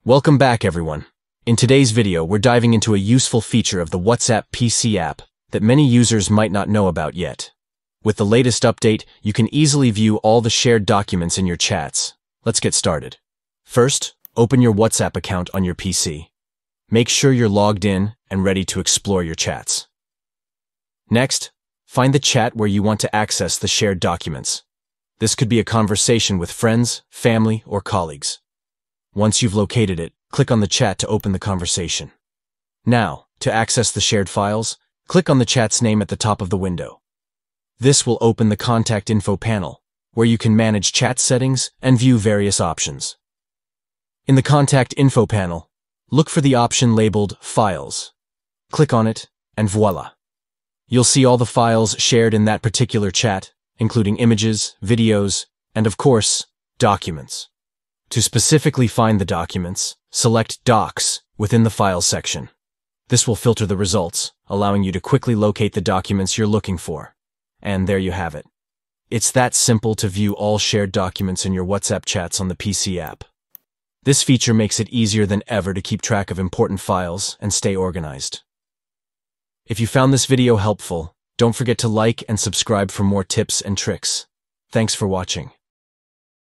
Welcome back, everyone. In today's video, we're diving into a useful feature of the WhatsApp PC app that many users might not know about yet. With the latest update, you can easily view all the shared documents in your chats. Let's get started. First, open your WhatsApp account on your PC. Make sure you're logged in and ready to explore your chats. Next, find the chat where you want to access the shared documents. This could be a conversation with friends, family, or colleagues. Once you've located it, click on the chat to open the conversation. Now, to access the shared files, click on the chat's name at the top of the window. This will open the Contact Info panel, where you can manage chat settings and view various options. In the Contact Info panel, look for the option labeled Files. Click on it, and voila! You'll see all the files shared in that particular chat, including images, videos, and of course, documents. To specifically find the documents, select Docs within the Files section. This will filter the results, allowing you to quickly locate the documents you're looking for. And there you have it. It's that simple to view all shared documents in your WhatsApp chats on the PC app. This feature makes it easier than ever to keep track of important files and stay organized. If you found this video helpful, don't forget to like and subscribe for more tips and tricks. Thanks for watching.